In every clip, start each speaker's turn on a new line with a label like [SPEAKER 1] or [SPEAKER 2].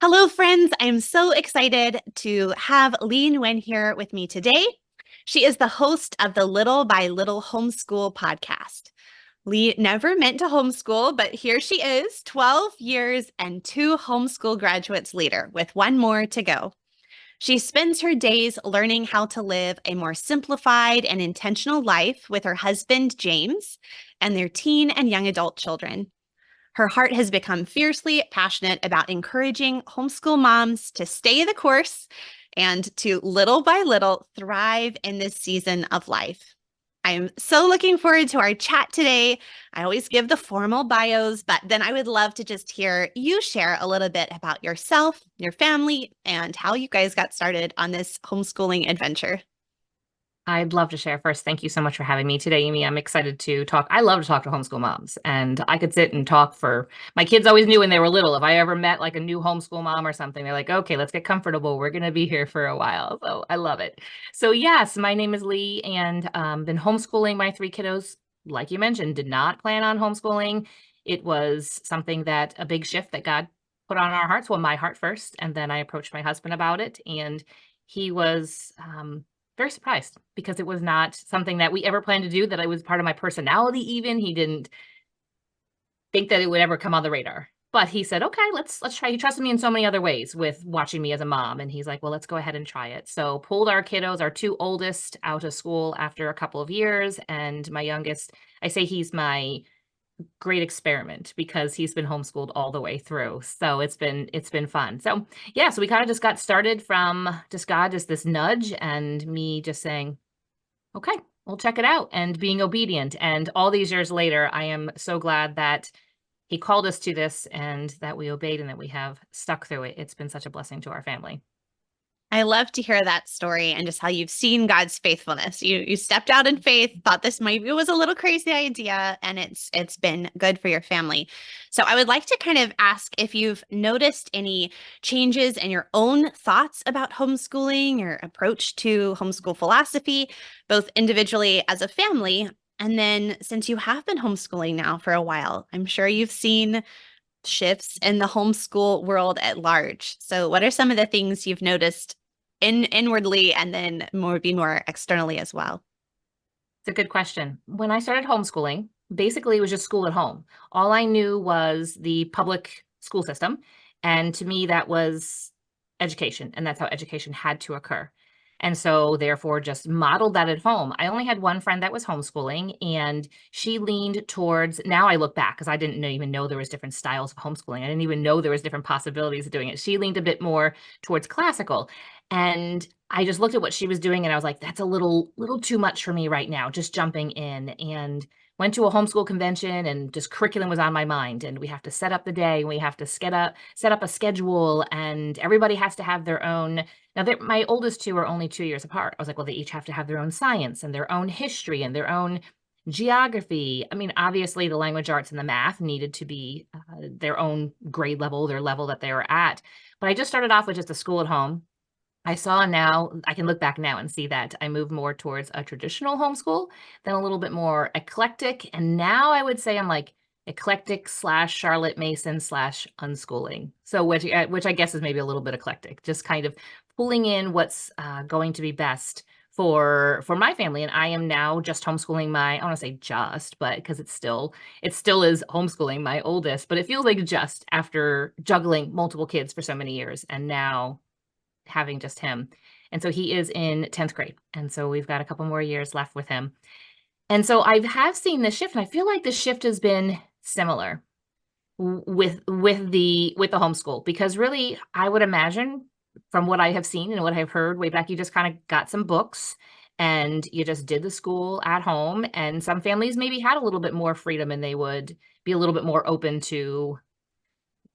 [SPEAKER 1] Hello, friends. I'm so excited to have Leigh Nguyen here with me today. She is the host of the Little by Little Homeschool podcast. Leigh never meant to homeschool, but here she is, 12 years and two homeschool graduates later, with one more to go. She spends her days learning how to live a more simplified and intentional life with her husband, James, and their teen and young adult children. Her heart has become fiercely passionate about encouraging homeschool moms to stay the course and to little by little thrive in this season of life. I am so looking forward to our chat today. I always give the formal bios, but then I would love to just hear you share a little bit about yourself, your family, and how you guys got started on this homeschooling adventure.
[SPEAKER 2] I'd love to share first. Thank you so much for having me today, Amy. I'm excited to talk. I love to talk to homeschool moms, and I could sit and talk for my kids always knew when they were little. If I ever met like a new homeschool mom or something, they're like, okay, let's get comfortable. We're going to be here for a while. So I love it. So, yes, my name is Leigh, and been homeschooling my three kiddos. Like you mentioned, did not plan on homeschooling. It was something that a big shift that God put on our hearts. Well, my heart first, and then I approached my husband about it, and he was very surprised because it was not something that we ever planned to do, that it was part of my personality even. He didn't think that it would ever come on the radar. But he said, okay, let's try. He trusted me in so many other ways with watching me as a mom. And he's like, well, let's go ahead and try it. So pulled our kiddos, our two oldest, out of school after a couple of years. And my youngest, I say he's my great experiment because he's been homeschooled all the way through. So it's been fun. So yeah, so we kind of just got started from just God, just this nudge and me just saying, okay, we'll check it out and being obedient. And all these years later, I am so glad that he called us to this and that we obeyed and that we have stuck through it. It's been such a blessing to our family.
[SPEAKER 1] I love to hear that story and just how you've seen God's faithfulness. You stepped out in faith, thought this maybe was a little crazy idea, and it's been good for your family. So I would like to kind of ask if you've noticed any changes in your own thoughts about homeschooling, your approach to homeschool philosophy, both individually as a family, and then since you have been homeschooling now for a while, I'm sure you've seen shifts in the homeschool world at large. So what are some of the things you've noticed inwardly and then more externally as well?
[SPEAKER 2] It's a good question. When I started homeschooling, basically it was just school at home. All I knew was the public school system. And to me, that was education. And that's how education had to occur. And so, therefore, just modeled that at home. I only had one friend that was homeschooling, and she leaned towards. Now I look back because I didn't even know there was different styles of homeschooling. I didn't even know there was different possibilities of doing it. She leaned a bit more towards classical, and I just looked at what she was doing and I was like, that's a little too much for me right now, just jumping in. And went to a homeschool convention and just curriculum was on my mind. And we have to set up the day, and we have to set up a schedule, and everybody has to have their own. Now, my oldest two are only 2 years apart. I was like, well, they each have to have their own science and their own history and their own geography. I mean, obviously, the language arts and the math needed to be their own grade level, their level that they were at. But I just started off with just a school at home. I saw now, I can look back now and see that I moved more towards a traditional homeschool, then a little bit more eclectic. And now I would say I'm like eclectic slash Charlotte Mason slash unschooling. So which I guess is maybe a little bit eclectic, just kind of pulling in what's going to be best for my family. And I am now just homeschooling I want to say just, but because it still is homeschooling my oldest, but it feels like just after juggling multiple kids for so many years. And now having just him. And so he is in 10th grade. And so we've got a couple more years left with him. And so I have seen this shift, and I feel like the shift has been similar with the homeschool, because really I would imagine from what I have seen and what I've heard way back, you just kind of got some books and you just did the school at home. And some families maybe had a little bit more freedom and they would be a little bit more open to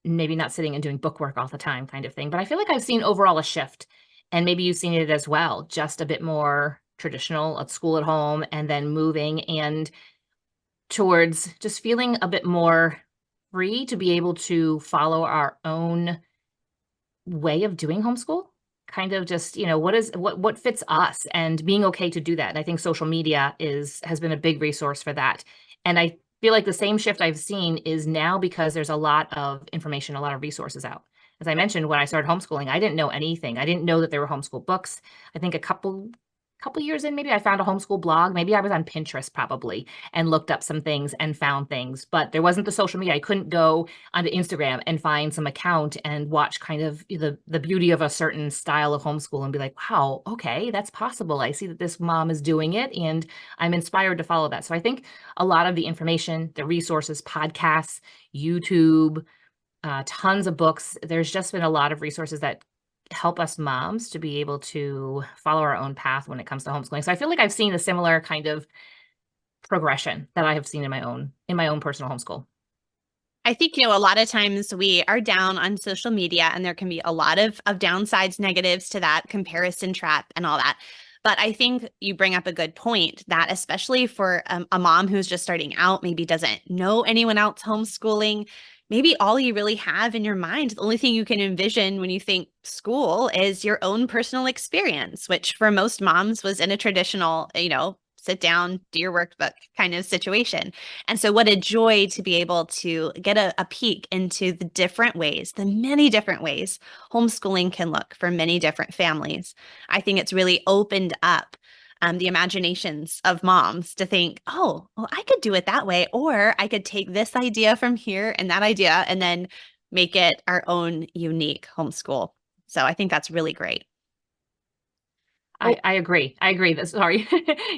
[SPEAKER 2] maybe not sitting and doing bookwork all the time kind of thing. But I feel like I've seen overall a shift, and maybe you've seen it as well, just a bit more traditional at school at home and then moving and towards just feeling a bit more free to be able to follow our own way of doing homeschool. Kind of just, what fits us and being okay to do that. And I think social media has been a big resource for that. And I feel like the same shift I've seen is now because there's a lot of information, a lot of resources out. As I mentioned, when I started homeschooling, I didn't know anything. I didn't know that there were homeschool books. I think a couple years in, maybe I found a homeschool blog. Maybe I was on Pinterest probably and looked up some things and found things, but there wasn't the social media. I couldn't go onto Instagram and find some account and watch kind of the beauty of a certain style of homeschool and be like, wow, okay, that's possible. I see that this mom is doing it and I'm inspired to follow that. So I think a lot of the information, the resources, podcasts, YouTube, tons of books. There's just been a lot of resources that help us moms to be able to follow our own path when it comes to homeschooling. So I feel like I've seen a similar kind of progression that I have seen in my own personal homeschool.
[SPEAKER 1] I think, a lot of times we are down on social media and there can be a lot of downsides, negatives to that comparison trap and all that. But I think you bring up a good point that especially for a mom who's just starting out, maybe doesn't know anyone else homeschooling, maybe all you really have in your mind, the only thing you can envision when you think school is your own personal experience, which for most moms was in a traditional, sit down, do your workbook kind of situation. And so, what a joy to be able to get a peek into the different ways, the many different ways homeschooling can look for many different families. I think it's really opened up the imaginations of moms to think, oh, well, I could do it that way, or I could take this idea from here and that idea and then make it our own unique homeschool. So, I think that's really great. Oh,
[SPEAKER 2] I agree. I agree that, sorry.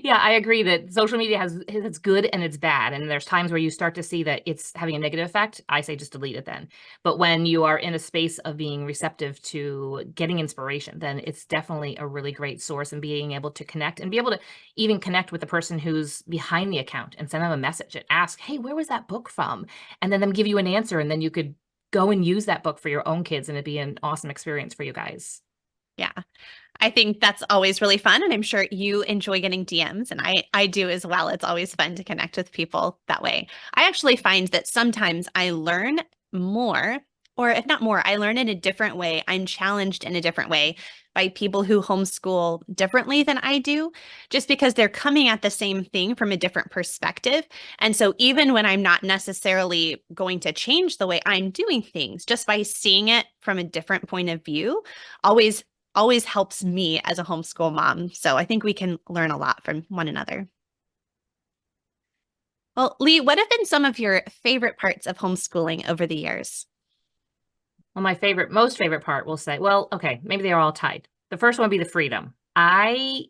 [SPEAKER 2] Yeah, I agree that social media has it's good and it's bad. And there's times where you start to see that it's having a negative effect. I say just delete it then. But when you are in a space of being receptive to getting inspiration, then it's definitely a really great source and being able to connect and be able to even connect with the person who's behind the account and send them a message and ask, hey, where was that book from? And then them give you an answer. And then you could go and use that book for your own kids and it'd be an awesome experience for you guys.
[SPEAKER 1] yeah. I think that's always really fun. And I'm sure you enjoy getting DMs, and I do as well. It's always fun to connect with people that way. I actually find that sometimes I learn more, or if not more, I learn in a different way. I'm challenged in a different way by people who homeschool differently than I do, just because they're coming at the same thing from a different perspective. And so even when I'm not necessarily going to change the way I'm doing things, just by seeing it from a different point of view, always always helps me as a homeschool mom. So I think we can learn a lot from one another. Well, Leigh, what have been some of your favorite parts of homeschooling over the years?
[SPEAKER 2] Well, my most favorite part, we'll say, well, okay, maybe they are all tied. The first one would be the freedom. I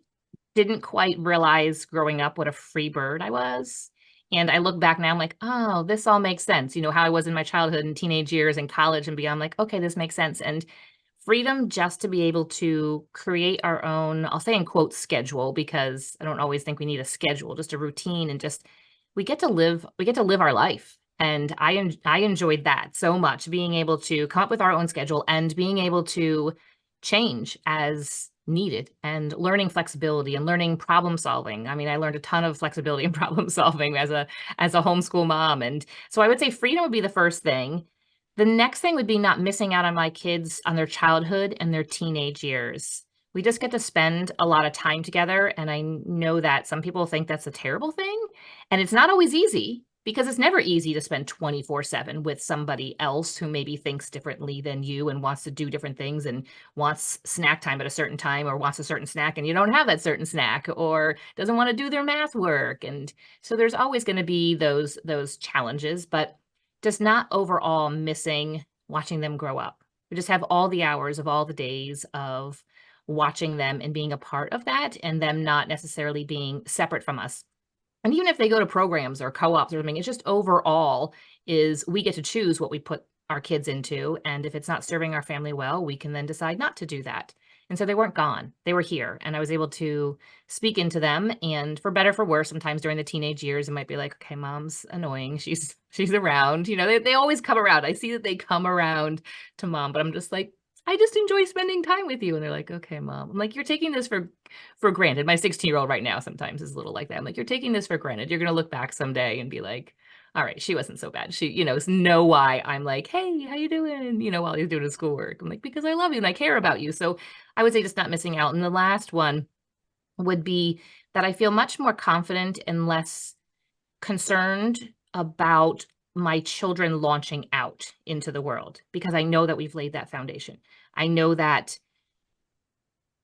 [SPEAKER 2] didn't quite realize growing up what a free bird I was. And I look back now, I'm like, oh, this all makes sense. You know, how I was in my childhood and teenage years and college and beyond. I'm like, okay, this makes sense. And freedom just to be able to create our own, I'll say in quotes, schedule, because I don't always think we need a schedule, just a routine and just we get to live our life. And I enjoyed that so much, being able to come up with our own schedule and being able to change as needed and learning flexibility and learning problem solving. I mean, I learned a ton of flexibility and problem solving as a homeschool mom. And so I would say freedom would be the first thing. The next thing would be not missing out on my kids on their childhood and their teenage years. We just get to spend a lot of time together. And I know that some people think that's a terrible thing. And it's not always easy because it's never easy to spend 24/7 with somebody else who maybe thinks differently than you and wants to do different things and wants snack time at a certain time or wants a certain snack and you don't have that certain snack or doesn't want to do their math work. And so there's always going to be those challenges, but just not overall missing watching them grow up. We just have all the hours of all the days of watching them and being a part of that and them not necessarily being separate from us. And even if they go to programs or co-ops or something, it's just overall is we get to choose what we put our kids into. And if it's not serving our family well, we can then decide not to do that. And so they weren't gone. They were here. And I was able to speak into them. And for better, for worse, sometimes during the teenage years, it might be like, okay, mom's annoying. She's around. You know, they always come around. I see that they come around to mom, but I'm just like, I just enjoy spending time with you. And they're like, okay, mom. I'm like, you're taking this for granted. My 16-year-old right now sometimes is a little like that. I'm like, you're taking this for granted. You're going to look back someday and be like, all right, she wasn't so bad. She, know why I'm like, hey, how you doing? While he's doing his schoolwork. I'm like, because I love you and I care about you. So I would say just not missing out. And the last one would be that I feel much more confident and less concerned about my children launching out into the world, because I know that we've laid that foundation. I know that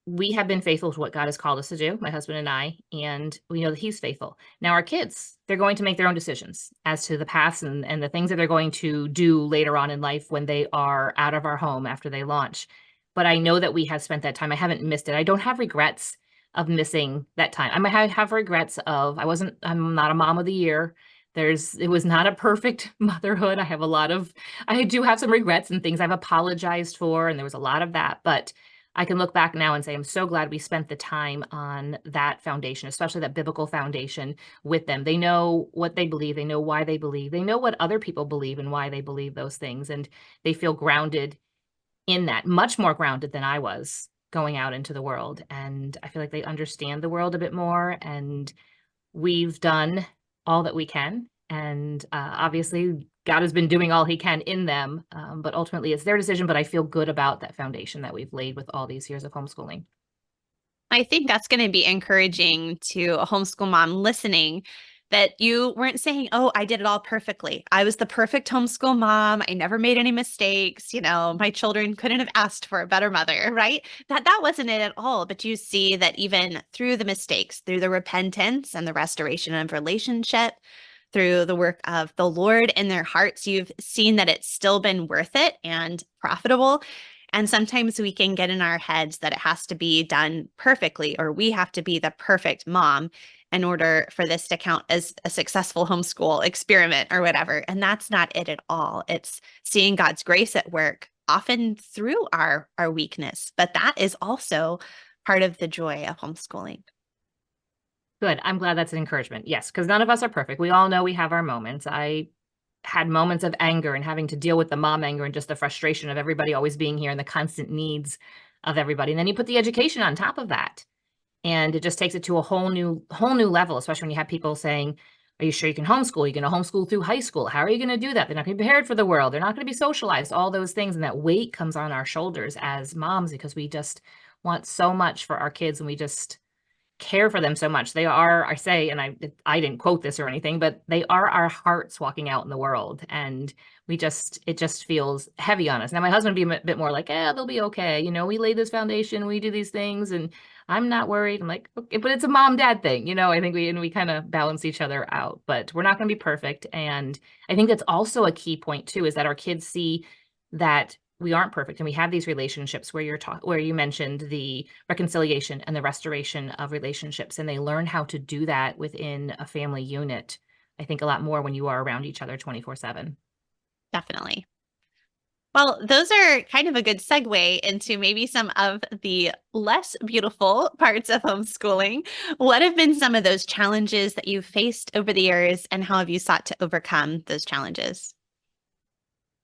[SPEAKER 2] we have been faithful to what God has called us to do, my husband and we know that he's faithful. Now our kids, they're going to make their own decisions as to the paths and the things that they're going to do later on in life when they are out of our home after they launch. But I know that we have spent that time. I haven't missed it. I don't have regrets of missing that time. I might have regrets of I'm not a mom of the year. It was not a perfect motherhood. I do have some regrets and things I've apologized for, and there was a lot of that, but I can look back now and say, I'm so glad we spent the time on that foundation, especially that biblical foundation with them. They know what they believe. They know why they believe. They know what other people believe and why they believe those things. And they feel grounded in that, much more grounded than I was going out into the world. And I feel like they understand the world a bit more. And we've done all that we can. And obviously, God has been doing all he can in them, but ultimately it's their decision. But I feel good about that foundation that we've laid with all these years of homeschooling.
[SPEAKER 1] I think that's going to be encouraging to a homeschool mom listening, that you weren't saying, "Oh, I did it all perfectly. I was the perfect homeschool mom. I never made any mistakes. My children couldn't have asked for a better mother," right? That wasn't it at all. But you see that even through the mistakes, through the repentance and the restoration of relationship, through the work of the Lord in their hearts, you've seen that it's still been worth it and profitable. And sometimes we can get in our heads that it has to be done perfectly, or we have to be the perfect mom in order for this to count as a successful homeschool experiment or whatever. And that's not it at all. It's seeing God's grace at work, often through our weakness. But that is also part of the joy of homeschooling.
[SPEAKER 2] Good. I'm glad that's an encouragement. Yes, because none of us are perfect. We all know we have our moments. I had moments of anger and having to deal with the mom anger and just the frustration of everybody always being here and the constant needs of everybody. And then you put the education on top of that, and it just takes it to a whole new level, especially when you have people saying, are you sure you can homeschool? You're going to homeschool through high school. How are you going to do that? They're not going to be prepared for the world. They're not going to be socialized, all those things. And that weight comes on our shoulders as moms because we just want so much for our kids, and we just care for them so much. They are, I say, and I didn't quote this or anything, but they are our hearts walking out in the world. And it just feels heavy on us. Now, my husband would be a bit more like, they'll be okay. We lay this foundation, we do these things, and I'm not worried. I'm like, okay, but it's a mom dad thing. I think we kind of balance each other out, but we're not going to be perfect. And I think that's also a key point too, is that our kids see that we aren't perfect, and we have these relationships where you mentioned the reconciliation and the restoration of relationships, and they learn how to do that within a family unit. I think a lot more when you are around each other 24/7.
[SPEAKER 1] Definitely. Well, those are kind of a good segue into maybe some of the less beautiful parts of homeschooling. What have been some of those challenges that you've faced over the years, and how have you sought to overcome those challenges?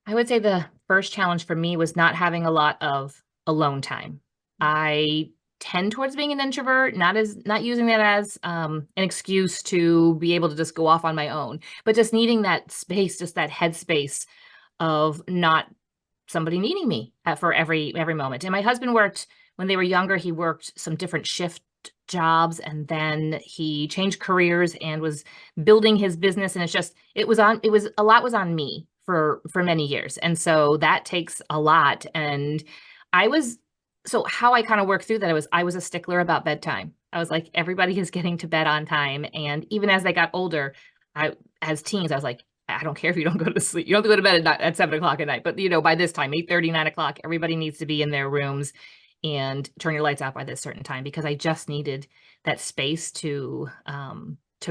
[SPEAKER 2] I would say the first challenge for me was not having a lot of alone time. I tend towards being an introvert, not using that as an excuse to be able to just go off on my own, but just needing that space, just that headspace of not somebody needing me for every moment. And my husband worked when they were younger. He worked some different shift jobs, and then he changed careers and was building his business. And a lot was on me for many years. And so that takes a lot. And I was so how I kind of worked through that, I was a stickler about bedtime. I was like, everybody is getting to bed on time. And even as they got older, as teens, I was like, I don't care if you don't go to sleep. You don't have to go to bed at 7 o'clock at night. But by this time, 8:30, 9 o'clock, everybody needs to be in their rooms and turn your lights out by this certain time, because I just needed that space to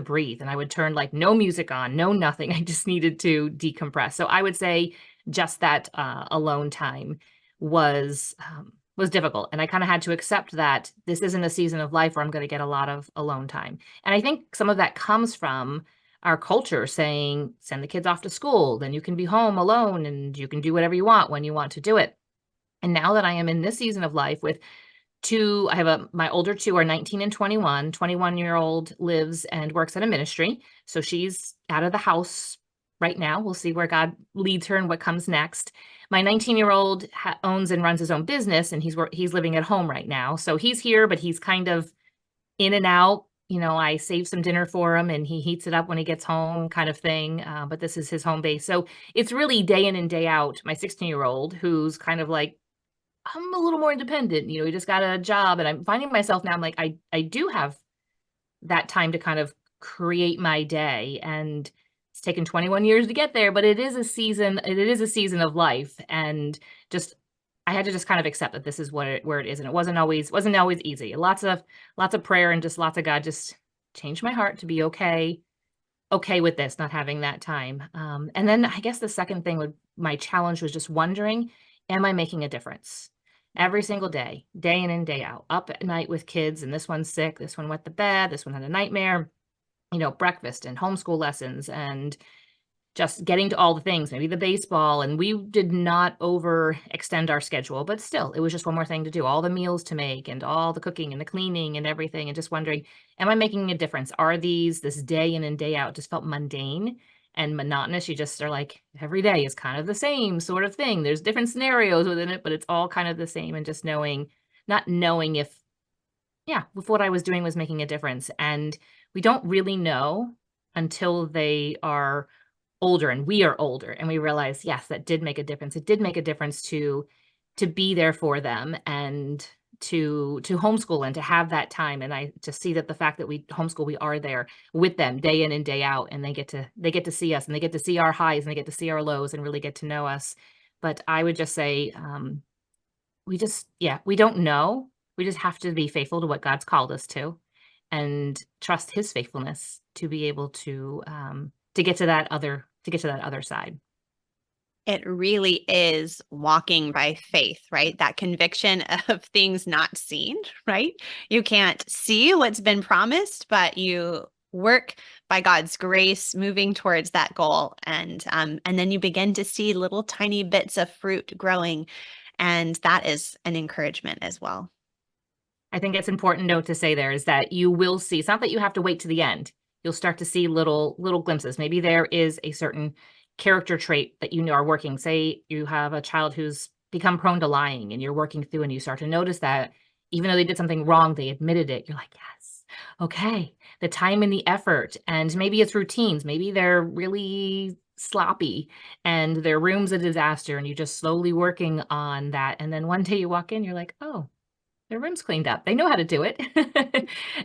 [SPEAKER 2] breathe. And I would turn like no music on, no nothing. I just needed to decompress. So I would say just that alone time was was difficult. And I kind of had to accept that this isn't a season of life where I'm going to get a lot of alone time. And I think some of that comes from our culture saying, send the kids off to school, then you can be home alone and you can do whatever you want when you want to do it. And now that I am in this season of life with two, my older two are 19 and 21. 21-year-old lives and works at a ministry. So she's out of the house right now. We'll see where God leads her and what comes next. My 19-year-old owns and runs his own business, and he's living at home right now. So he's here, but he's kind of in and out. I save some dinner for him and he heats it up when he gets home kind of thing. But this is his home base. So it's really day in and day out, my 16-year-old who's kind of like, I'm a little more independent. He just got a job and I'm finding myself now, I'm like, I do have that time to kind of create my day. And it's taken 21 years to get there, but it is a season, it is a season of life. And just I had to just kind of accept that this is where it is. And it wasn't always easy. Lots of prayer and just lots of God just changed my heart to be okay with this, not having that time. And then I guess the second thing my challenge was just wondering, am I making a difference? Every single day in and day out, up at night with kids, and this one's sick, this one wet the bed, this one had a nightmare, breakfast and homeschool lessons and just getting to all the things, maybe the baseball. And we did not overextend our schedule, but still, it was just one more thing to do, all the meals to make and all the cooking and the cleaning and everything. And just wondering, am I making a difference? Are this day in and day out just felt mundane and monotonous? You just are like, every day is kind of the same sort of thing. There's different scenarios within it, but it's all kind of the same. And just not knowing if what I was doing was making a difference. And we don't really know until they are older and we are older and we realize, yes, that did make a difference. It did make a difference to be there for them and to homeschool and to have that time. And I just see that the fact that we homeschool, we are there with them day in and day out, and they get to see us and they get to see our highs and they get to see our lows and really get to know us. But I would just say, we don't know. We just have to be faithful to what God's called us to and trust his faithfulness to be able to get to that other side.
[SPEAKER 1] It really is walking by faith, right? That conviction of things not seen, right? You can't see what's been promised, but you work by God's grace, moving towards that goal, and then you begin to see little tiny bits of fruit growing, and that is an encouragement as well.
[SPEAKER 2] I think it's important note to say there is that you will see. It's not that you have to wait to the end. You'll start to see little glimpses. Maybe there is a certain character trait that are working. Say you have a child who's become prone to lying and you're working through and you start to notice that even though they did something wrong, they admitted it. You're like, yes, okay, the time and the effort. And maybe it's routines. Maybe they're really sloppy and their room's a disaster and you're just slowly working on that. And then one day you walk in, you're like, oh, their room's cleaned up. They know how to do it.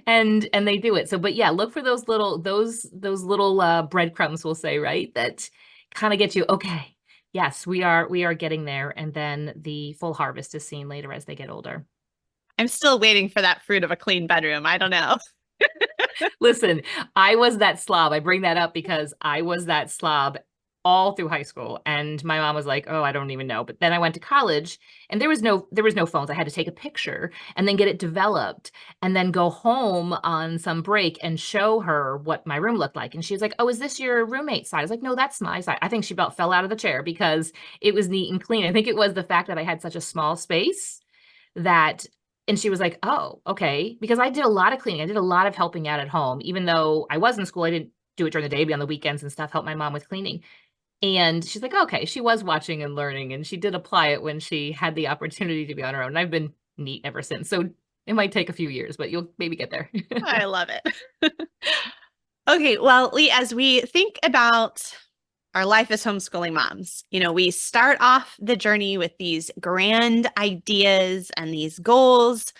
[SPEAKER 2] and they do it. So, but yeah, look for those little breadcrumbs, we'll say, right? That kind of get you, okay, yes, we are getting there. And then the full harvest is seen later as they get older.
[SPEAKER 1] I'm still waiting for that fruit of a clean bedroom. I don't know.
[SPEAKER 2] Listen, I was that slob. I bring that up because I was that slob all through high school. And my mom was like, oh, I don't even know. But then I went to college and there was no phones. I had to take a picture and then get it developed and then go home on some break and show her what my room looked like. And she was like, oh, is this your roommate's side? I was like, no, that's my side. I think she about fell out of the chair because it was neat and clean. I think it was the fact that I had such a small space and she was like, oh, okay. Because I did a lot of cleaning. I did a lot of helping out at home. Even though I was in school, I didn't do it during the day, be on the weekends and stuff, help my mom with cleaning. And she's like, okay, she was watching and learning, and she did apply it when she had the opportunity to be on her own. And I've been neat ever since. So it might take a few years, but you'll maybe get there.
[SPEAKER 1] I love it. Okay, well, Leigh, as we think about our life as homeschooling moms, we start off the journey with these grand ideas and these goals,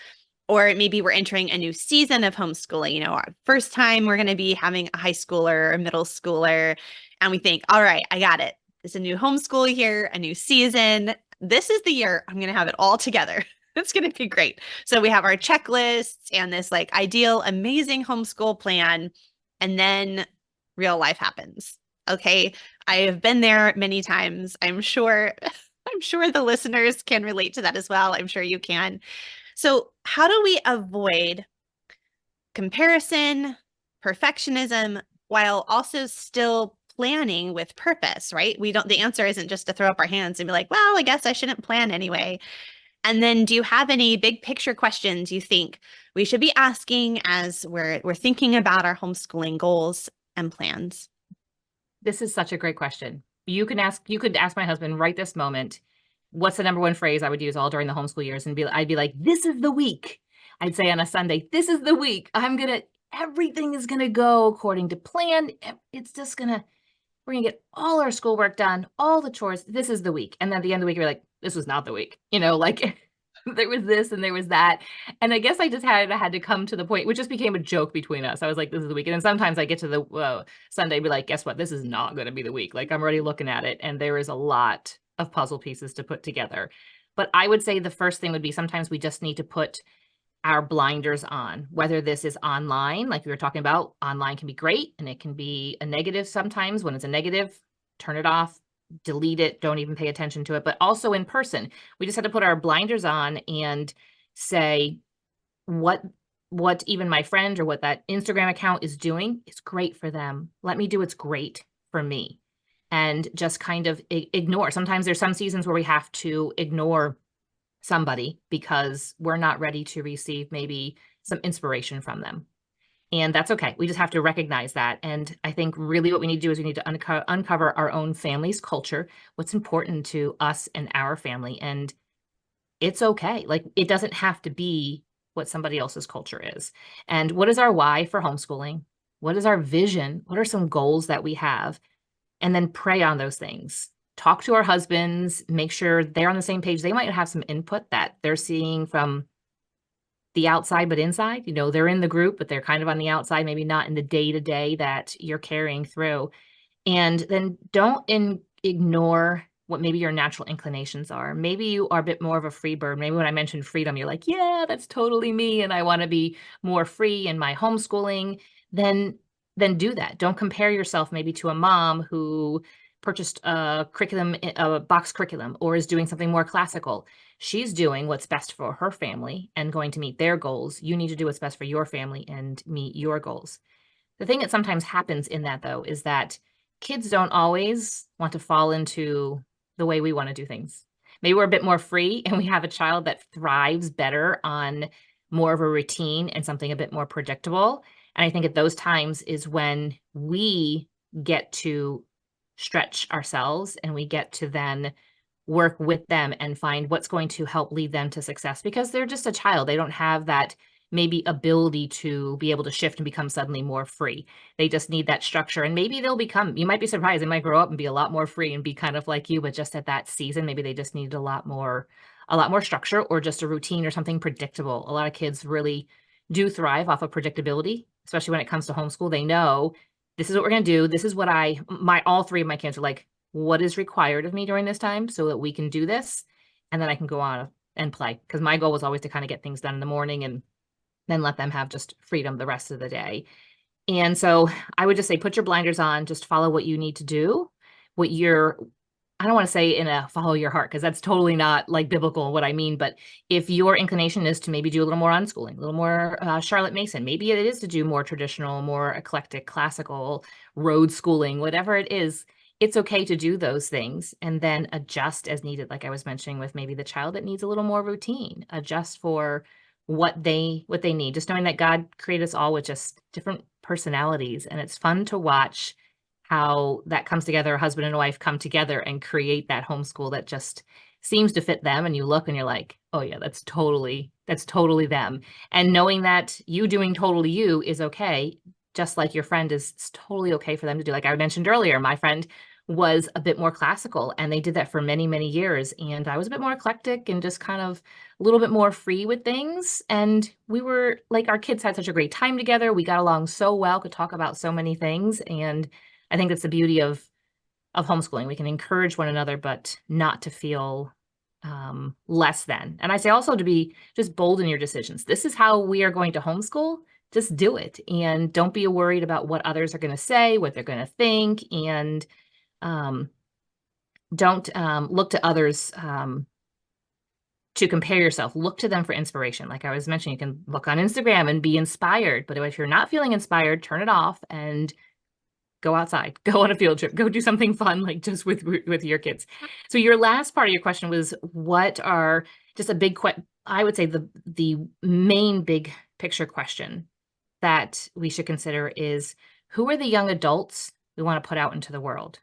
[SPEAKER 1] or maybe we're entering a new season of homeschooling. Our first time we're going to be having a high schooler or a middle schooler, and we think, all right, I got it. It's a new homeschool year, a new season. This is the year I'm going to have it all together. It's going to be great. So we have our checklists and this ideal, amazing homeschool plan, and then real life happens. Okay. I have been there many times. I'm sure the listeners can relate to that as well. I'm sure you can. So how do we avoid comparison, perfectionism, while also still planning with purpose, right? The answer isn't just to throw up our hands and be like, well, I guess I shouldn't plan anyway. And then do you have any big picture questions you think we should be asking as we're thinking about our homeschooling goals and plans?
[SPEAKER 2] This is such a great question. You could ask my husband right this moment, what's the number one phrase I would use all during the homeschool years? And I'd be like, this is the week. I'd say on a Sunday, this is the week. everything is going to go according to plan. It's just going to, we're going to get all our schoolwork done, all the chores. This is the week. And then at the end of the week, you're like, this was not the week, like there was this and there was that. And I guess I just had to come to the point, which just became a joke between us. I was like, this is the week. And then sometimes I get to the Sunday, be like, guess what? This is not going to be the week. Like I'm already looking at it. And there is a lot of puzzle pieces to put together. But I would say the first thing would be sometimes we just need to put our blinders on, whether this is online, like we were talking about. Online can be great and it can be a negative sometimes. When it's a negative, turn it off, delete it, don't even pay attention to it. But also in person, we just had to put our blinders on and say what even my friend or what that Instagram account is doing is great for them. Let me do what's great for me. And just kind of ignore. Sometimes there's some seasons where we have to ignore somebody because we're not ready to receive maybe some inspiration from them. And that's okay. We just have to recognize that. And I think really what we need to do is we need to uncover our own family's culture, what's important to us and our family. And it's okay. Like it doesn't have to be what somebody else's culture is. And what is our why for homeschooling? What is our vision? What are some goals that we have? And then pray on those things. Talk to our husbands, make sure they're on the same page. They might have some input that they're seeing from the outside, but inside, they're in the group, but they're kind of on the outside, maybe not in the day-to-day that you're carrying through. And then don't ignore what maybe your natural inclinations are. Maybe you are a bit more of a free bird. Maybe when I mentioned freedom, you're like, yeah, that's totally me. And I want to be more free in my homeschooling. Then do that. Don't compare yourself maybe to a mom who purchased a box curriculum, or is doing something more classical. She's doing what's best for her family and going to meet their goals. You need to do what's best for your family and meet your goals. The thing that sometimes happens in that, though, is that kids don't always want to fall into the way we want to do things. Maybe we're a bit more free and we have a child that thrives better on more of a routine and something a bit more predictable. And I think at those times is when we get to stretch ourselves and we get to then work with them and find what's going to help lead them to success, because they're just a child. They don't have that maybe ability to be able to shift and become suddenly more free. They just need that structure, and maybe you might be surprised, they might grow up and be a lot more free and be kind of like you, but just at that season, maybe they just needed a lot more structure or just a routine or something predictable. A lot of kids really do thrive off of predictability, especially when it comes to homeschool. They know this is what we're going to do. This is what all three of my kids are like, what is required of me during this time so that we can do this? And then I can go on and play. Because my goal was always to kind of get things done in the morning and then let them have just freedom the rest of the day. And so I would just say, put your blinders on, just follow what you need to do, I don't want to say follow your heart, because that's totally not like biblical what I mean. But if your inclination is to maybe do a little more unschooling, a little more Charlotte Mason, maybe it is to do more traditional, more eclectic, classical, road schooling, whatever it is, it's okay to do those things and then adjust as needed. Like I was mentioning with maybe the child that needs a little more routine, adjust for what they need. Just knowing that God created us all with just different personalities, and it's fun to watch how that comes together. A husband and a wife come together and create that homeschool that just seems to fit them. And you look and you're like, oh yeah, that's totally them. And knowing that you doing totally you is okay, just like your friend is totally okay for them to do. Like I mentioned earlier, my friend was a bit more classical and they did that for many, many years. And I was a bit more eclectic and just kind of a little bit more free with things. And we were like, our kids had such a great time together. We got along so well, could talk about so many things. And I think that's the beauty of homeschooling. We can encourage one another, but not to feel less than. And I say also to be just bold in your decisions. This is how we are going to homeschool. Just do it. And don't be worried about what others are going to say, what they're going to think. And don't look to others to compare yourself. Look to them for inspiration. Like I was mentioning, you can look on Instagram and be inspired. But if you're not feeling inspired, turn it off and go outside, go on a field trip, go do something fun, like just with your kids. So your last part of your question was, what are just I would say the main big picture question that we should consider is, who are the young adults we want to put out into the world?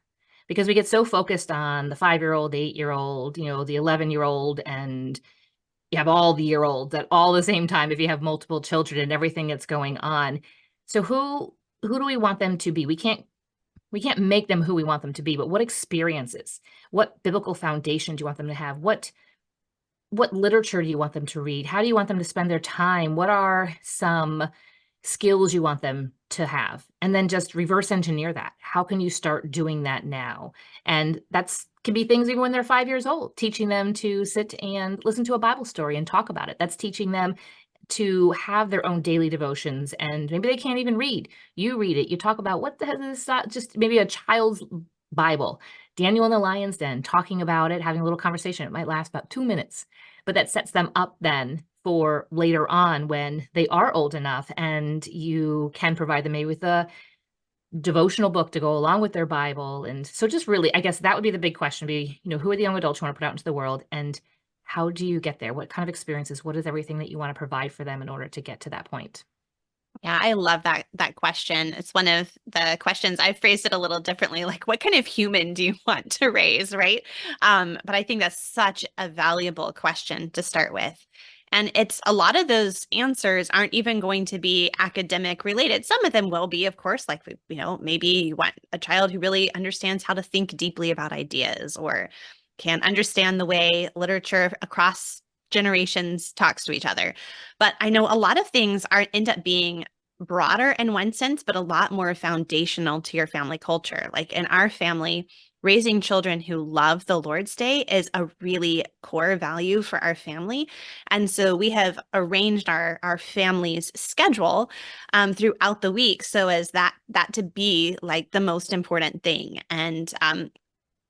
[SPEAKER 2] Because we get so focused on the 5-year-old, 8-year-old, the 11-year-old, and you have all the year olds at all the same time if you have multiple children and everything that's going on. So who do we want them to be? We can't make them who we want them to be, but what experiences, what biblical foundation do you want them to have? What literature do you want them to read? How do you want them to spend their time? What are some skills you want them to have? And then just reverse engineer that. How can you start doing that now? And that's can be things even when they're 5 years old, teaching them to sit and listen to a Bible story and talk about it. That's teaching them to have their own daily devotions, and maybe they can't even read. You read it, you talk about what the heck is this, just maybe a child's Bible, Daniel in the lion's den, talking about it, having a little conversation. It might last about 2 minutes, but that sets them up then for later on when they are old enough and you can provide them maybe with a devotional book to go along with their Bible. And so just really, I guess that would be the big question, be, who are the young adults you want to put out into the world, and how do you get there? What kind of experiences? What is everything that you want to provide for them in order to get to that point?
[SPEAKER 1] Yeah, I love that question. It's one of the questions. I've phrased it a little differently, like what kind of human do you want to raise, right? But I think that's such a valuable question to start with. And it's a lot of those answers aren't even going to be academic related. Some of them will be, of course, like, maybe you want a child who really understands how to think deeply about ideas or can understand the way literature across generations talks to each other. But I know a lot of things are end up being broader in one sense, but a lot more foundational to your family culture. Like in our family, raising children who love the Lord's Day is a really core value for our family. And so we have arranged our family's schedule throughout the week so as that to be like the most important thing. And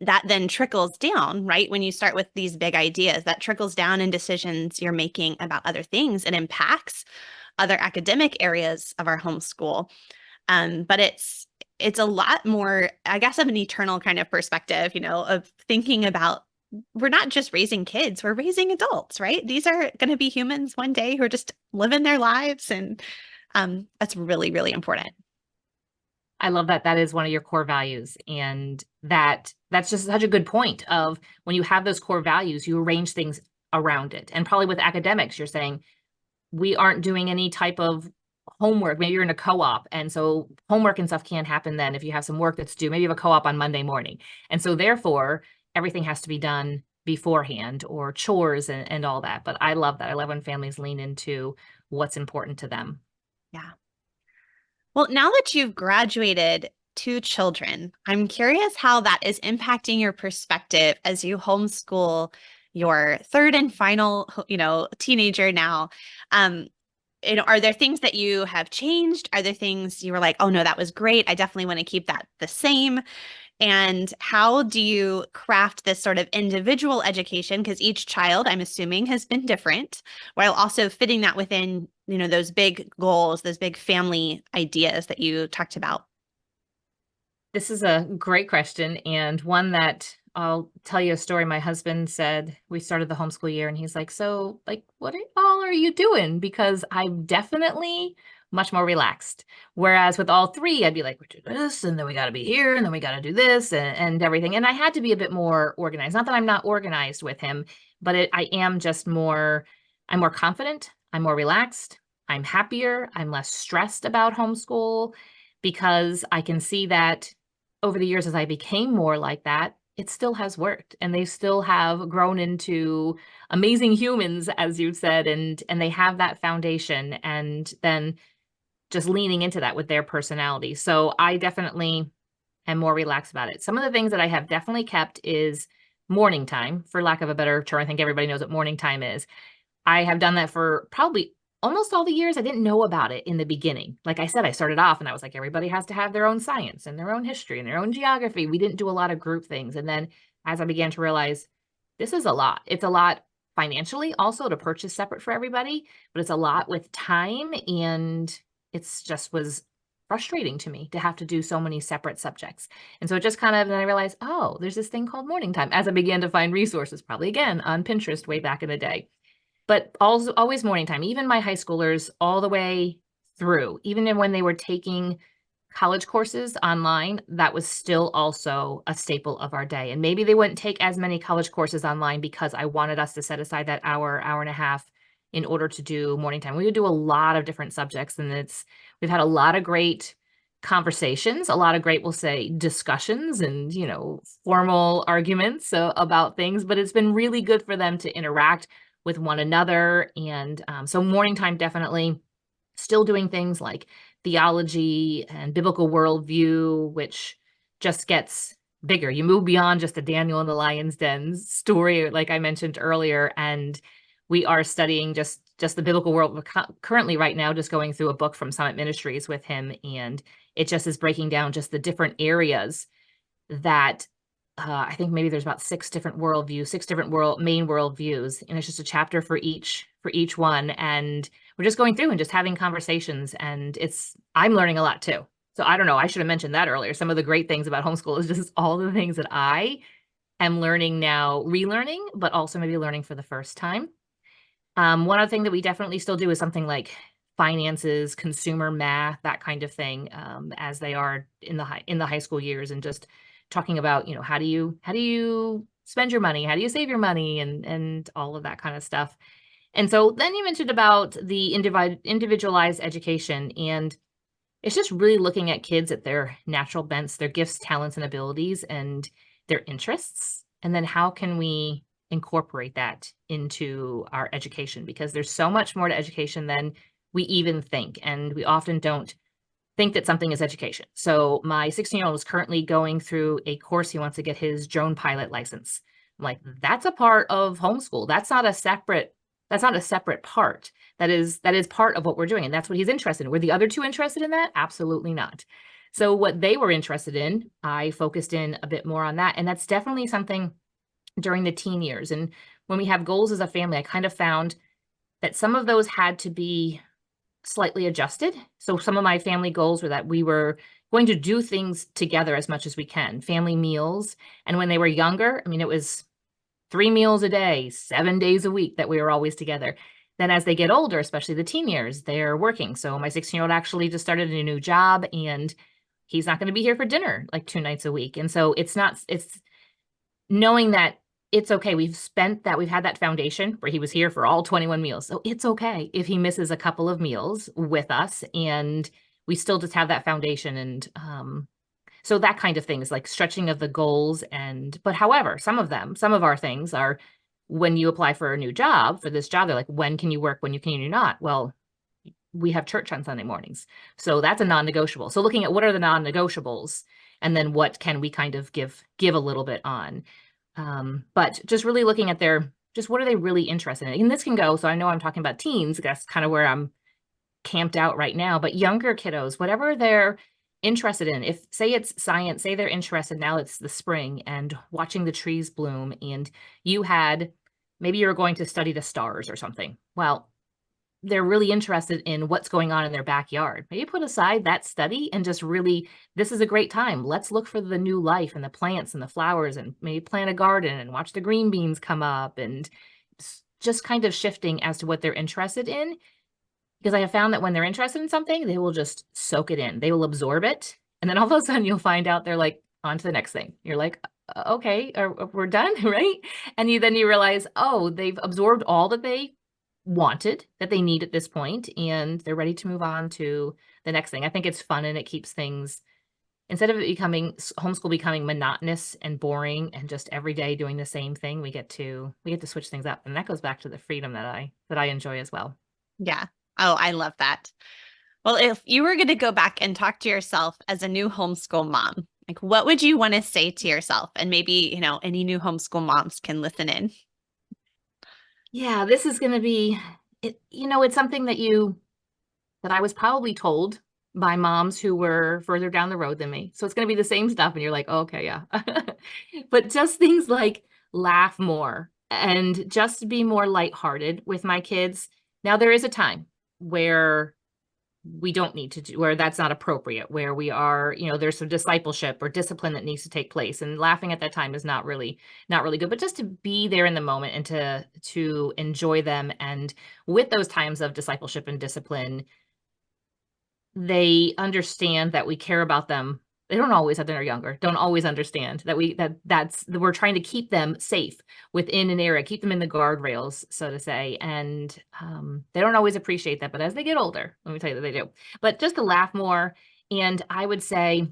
[SPEAKER 1] that then trickles down, right? When you start with these big ideas, that trickles down in decisions you're making about other things. It impacts other academic areas of our homeschool. But it's a lot more, I guess, of an eternal kind of perspective, of thinking about we're not just raising kids, we're raising adults, right? These are going to be humans one day who are just living their lives. And that's really, really important.
[SPEAKER 2] I love that that is one of your core values. And that's just such a good point of when you have those core values, you arrange things around it. And probably with academics, you're saying, we aren't doing any type of homework. Maybe you're in a co-op, and so homework and stuff can't happen then if you have some work that's due. Maybe you have a co-op on Monday morning. And so therefore, everything has to be done beforehand, or chores and all that. But I love that. I love when families lean into what's important to them.
[SPEAKER 1] Yeah. Well, now that you've graduated two children, I'm curious how that is impacting your perspective as you homeschool your third and final, teenager now. Um, are there things that you have changed? Are there things you were like, oh no, that was great. I definitely want to keep that the same. And how do you craft this sort of individual education? Because each child, I'm assuming, has been different, while also fitting that within, those big goals, those big family ideas that you talked about.
[SPEAKER 2] This is a great question, and one that I'll tell you a story. My husband said we started the homeschool year, and he's like, "So, like, what all are you doing?" Because I'm definitely much more relaxed. Whereas with all three, I'd be like, "We do this, and then we got to be here, and then we got to do this, and everything." And I had to be a bit more organized. Not that I'm not organized with him, but I am just more. I'm more confident. I'm more relaxed. I'm happier. I'm less stressed about homeschool because I can see that over the years as I became more like that, it still has worked, and they still have grown into amazing humans, as you said, and they have that foundation, and then just leaning into that with their personality. So I definitely am more relaxed about it. Some of the things that I have definitely kept is morning time, for lack of a better term. I think everybody knows what morning time is. I have done that for probably almost all the years. I didn't know about it in the beginning. Like I said, I started off and I was like, everybody has to have their own science and their own history and their own geography. We didn't do a lot of group things. And then as I began to realize this is a lot, it's a lot financially also to purchase separate for everybody, but it's a lot with time. And it's just was frustrating to me to have to do so many separate subjects. And so it just kind of, then I realized, oh, there's this thing called morning time as I began to find resources, probably again on Pinterest way back in the day. But also always morning time, even my high schoolers all the way through, even when they were taking college courses online, that was still also a staple of our day. And maybe they wouldn't take as many college courses online because I wanted us to set aside that hour, hour and a half in order to do morning time. We would do a lot of different subjects, and we've had a lot of great conversations, a lot of great, we'll say, discussions and, formal arguments about things, but it's been really good for them to interact with one another. And so morning time, definitely still doing things like theology and biblical worldview, which just gets bigger. You move beyond just the Daniel and the Lion's Den story, like I mentioned earlier, and we are studying just the biblical world. We're currently right now just going through a book from Summit Ministries with him, and it just is breaking down just the different areas that I think maybe there's about six different main worldviews, and it's just a chapter for each one. And we're just going through and just having conversations, and I'm learning a lot too. So I don't know, I should have mentioned that earlier. Some of the great things about homeschool is just all the things that I am learning now, relearning, but also maybe learning for the first time. One other thing that we definitely still do is something like finances, consumer math, that kind of thing, as they are in the high school years, and just talking about, how do you spend your money? How do you save your money? And all of that kind of stuff. And so then you mentioned about the individualized education, and it's just really looking at kids at their natural bents, their gifts, talents, and abilities, and their interests. And then how can we incorporate that into our education? Because there's so much more to education than we even think. And we often don't think that something is education. So my 16-year-old is currently going through a course. He wants to get his drone pilot license. I'm like, that's a part of homeschool. That's not a separate part. That is part of what we're doing. And that's what he's interested in. Were the other two interested in that? Absolutely not. So what they were interested in, I focused in a bit more on that. And that's definitely something during the teen years. And when we have goals as a family, I kind of found that some of those had to be slightly adjusted. So some of my family goals were that we were going to do things together as much as we can, family meals. And when they were younger, I mean, it was 3 meals a day, 7 days a week that we were always together. Then as they get older, especially the teen years, they're working. So my 16-year-old actually just started a new job, and he's not going to be here for dinner like 2 nights a week. And so it's knowing that it's okay. We've had that foundation where he was here for all 21 meals. So it's okay if he misses a couple of meals with us, and we still just have that foundation. And so that kind of thing is like stretching of the goals. But however, some of our things are, when you apply for a new job, for this job, they're like, when can you work? When can you not? Well, we have church on Sunday mornings. So that's a non-negotiable. So looking at what are the non-negotiables, and then what can we kind of give a little bit on. But just really looking at what are they really interested in? And this can go, so I know I'm talking about teens, that's kind of where I'm camped out right now, but younger kiddos, whatever they're interested in, if say it's science, say they're interested, now it's the spring and watching the trees bloom, and maybe you're going to study the stars or something. Well, they're really interested in what's going on in their backyard. Maybe put aside that study and just really, this is a great time. Let's look for the new life and the plants and the flowers, and maybe plant a garden and watch the green beans come up, and just kind of shifting as to what they're interested in. Because I have found that when they're interested in something, they will just soak it in. They will absorb it. And then all of a sudden you'll find out they're like, on to the next thing. You're like, okay, we're done, right? And then you realize, oh, they've absorbed all that they wanted, that they need at this point, and they're ready to move on to the next thing. I think it's fun, and it keeps things, instead of homeschool becoming monotonous and boring and just every day doing the same thing, we get to switch things up. And that goes back to the freedom that I enjoy as well.
[SPEAKER 1] Yeah. Oh, I love that. Well, if you were going to go back and talk to yourself as a new homeschool mom, like what would you want to say to yourself? And maybe, any new homeschool moms can listen in.
[SPEAKER 2] Yeah, this is going to be, it's something that I was probably told by moms who were further down the road than me. So it's going to be the same stuff. And you're like, oh, okay, yeah. But just things like laugh more and just be more lighthearted with my kids. Now, there is a time where we don't need to where that's not appropriate, where we are, there's some discipleship or discipline that needs to take place, and laughing at that time is not really good. But just to be there in the moment and to enjoy them, and with those times of discipleship and discipline, they understand that we care about them they don't always, when they're younger, don't always understand that that we're trying to keep them safe within an area, keep them in the guardrails, so to say. And they don't always appreciate that. But as they get older, let me tell you that they do. But just to laugh more. And I would say,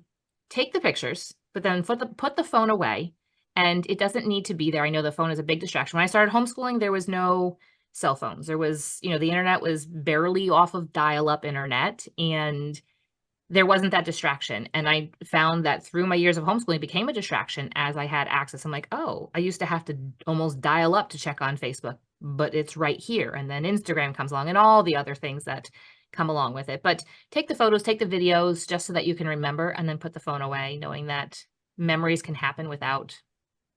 [SPEAKER 2] take the pictures, but then put the phone away. And it doesn't need to be there. I know the phone is a big distraction. When I started homeschooling, there was no cell phones. There was, the internet was barely off of dial-up internet, and there wasn't that distraction. And I found that through my years of homeschooling, it became a distraction as I had access. I'm like, oh, I used to have to almost dial up to check on Facebook, but it's right here. And then Instagram comes along and all the other things that come along with it. But take the photos, take the videos, just so that you can remember, and then put the phone away, knowing that memories can happen without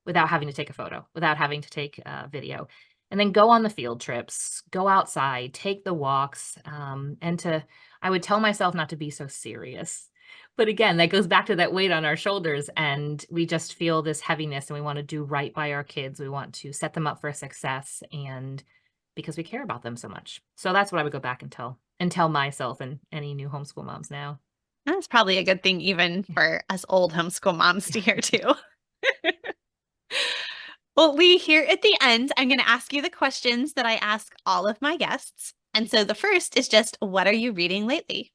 [SPEAKER 2] having to take a photo, without having to take a video. And then go on the field trips, go outside, take the walks, I would tell myself not to be so serious. But again, that goes back to that weight on our shoulders, and we just feel this heaviness, and we want to do right by our kids. We want to set them up for success, and because we care about them so much. So that's what I would go back and tell myself and any new homeschool moms now.
[SPEAKER 1] That's probably a good thing even for us old homeschool moms to hear too. Well, Leigh, here at the end, I'm going to ask you the questions that I ask all of my guests. And so the first is just, what are you reading lately?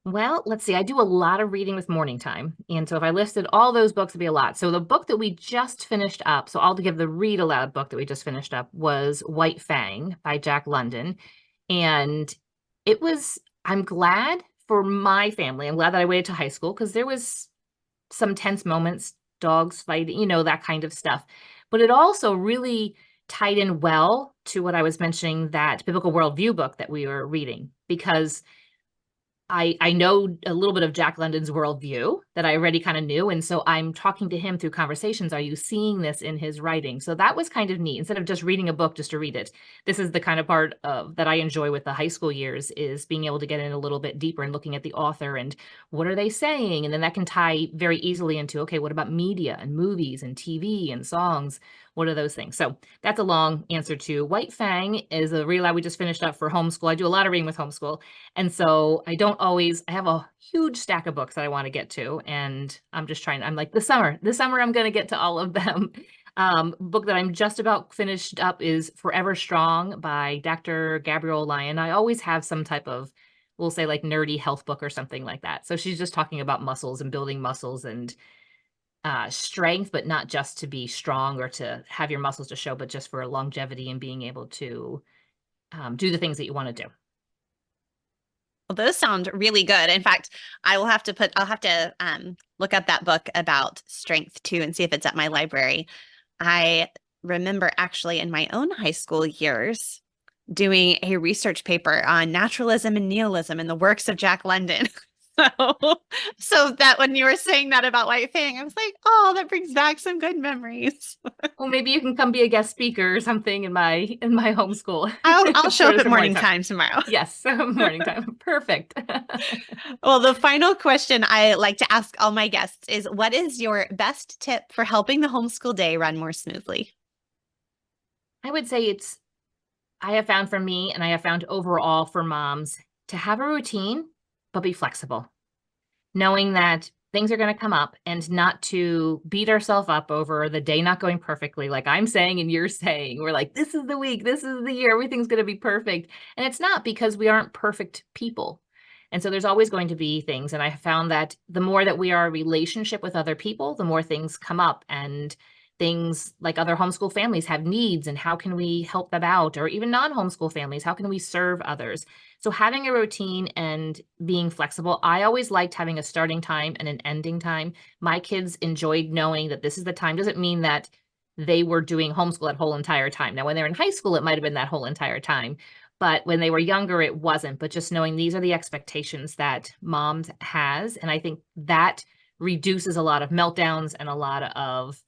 [SPEAKER 2] Well, let's see. I do a lot of reading with morning time. And so if I listed all those books, it'd be a lot. So the book that we just finished up, so I'll give the read aloud book that we just finished up, was White Fang by Jack London. And I'm glad for my family. I'm glad that I waited to high school, because there was some tense moments, dogs fighting, that kind of stuff. But it also really tied in well to what I was mentioning, that biblical worldview book that we were reading, because I know a little bit of Jack London's worldview that I already kind of knew. And so I'm talking to him through conversations. Are you seeing this in his writing? So that was kind of neat. Instead of just reading a book just to read it, this is the kind of part of that I enjoy with the high school years, is being able to get in a little bit deeper and looking at the author and what are they saying? And then that can tie very easily into, okay, what about media and movies and TV and songs? What are those things? So that's a long answer to White Fang is a read we just finished up for homeschool. I do a lot of reading with homeschool. And so I have a huge stack of books that I want to get to. And I'm like, this summer, I'm going to get to all of them. Book that I'm just about finished up is Forever Strong by Dr. Gabrielle Lyon. I always have some type of, we'll say, like nerdy health book or something like that. So she's just talking about muscles and building muscles and strength, but not just to be strong or to have your muscles to show, but just for longevity and being able to do the things that you want to do.
[SPEAKER 1] Well, those sound really good. In fact, I'll have to look up that book about strength too and see if it's at my library. I remember actually in my own high school years doing a research paper on naturalism and nihilism in the works of Jack London. So that when you were saying that about White Fang, I was like, oh, that brings back some good memories.
[SPEAKER 2] Well, maybe you can come be a guest speaker or something in my homeschool.
[SPEAKER 1] I'll show up at morning time tomorrow.
[SPEAKER 2] Yes, morning time. Perfect.
[SPEAKER 1] Well, the final question I like to ask all my guests is, what is your best tip for helping the homeschool day run more smoothly?
[SPEAKER 2] I would say I have found for me, and I have found overall for moms, to have a routine, but be flexible. Knowing that things are going to come up, and not to beat ourselves up over the day not going perfectly. Like I'm saying and you're saying, we're like, this is the week, this is the year, everything's going to be perfect. And it's not, because we aren't perfect people. And so there's always going to be things. And I have found that the more that we are a relationship with other people, the more things come up, and things like other homeschool families have needs, and how can we help them out? Or even non-homeschool families, how can we serve others? So having a routine and being flexible. I always liked having a starting time and an ending time. My kids enjoyed knowing that this is the time. Doesn't mean that they were doing homeschool that whole entire time. Now, when they're in high school, it might have been that whole entire time. But when they were younger, it wasn't. But just knowing these are the expectations that moms has. And I think that reduces a lot of meltdowns and a lot of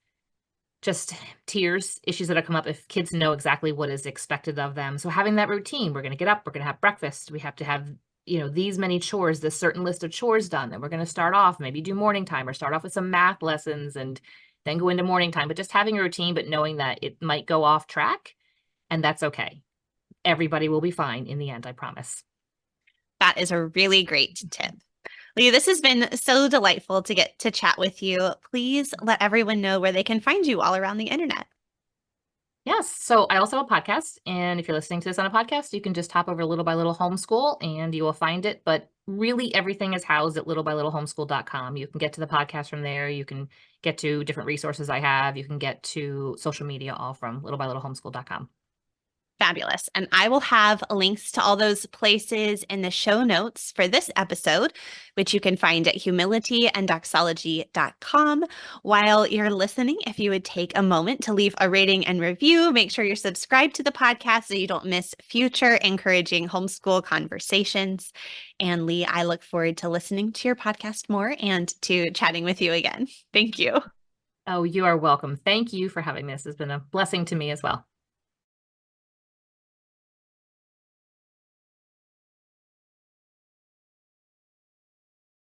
[SPEAKER 2] just tears, issues that have come up if kids know exactly what is expected of them. So having that routine, we're going to get up, we're going to have breakfast, we have to have, these many chores, this certain list of chores done. Then we're going to start off, maybe do morning time, or start off with some math lessons and then go into morning time. But just having a routine, but knowing that it might go off track, and that's okay. Everybody will be fine in the end, I promise.
[SPEAKER 1] That is a really great tip. Leigh, this has been so delightful to get to chat with you. Please let everyone know where they can find you all around the internet.
[SPEAKER 2] Yes. So I also have a podcast. And if you're listening to this on a podcast, you can just hop over to Little by Little Homeschool and you will find it. But really, everything is housed at littlebylittlehomeschool.com. You can get to the podcast from there. You can get to different resources I have. You can get to social media all from littlebylittlehomeschool.com.
[SPEAKER 1] Fabulous. And I will have links to all those places in the show notes for this episode, which you can find at humilityanddoxology.com. While you're listening, if you would take a moment to leave a rating and review, make sure you're subscribed to the podcast so you don't miss future encouraging homeschool conversations. And Leigh, I look forward to listening to your podcast more and to chatting with you again. Thank you.
[SPEAKER 2] Oh, you are welcome. Thank you for having me. This has been a blessing to me as well.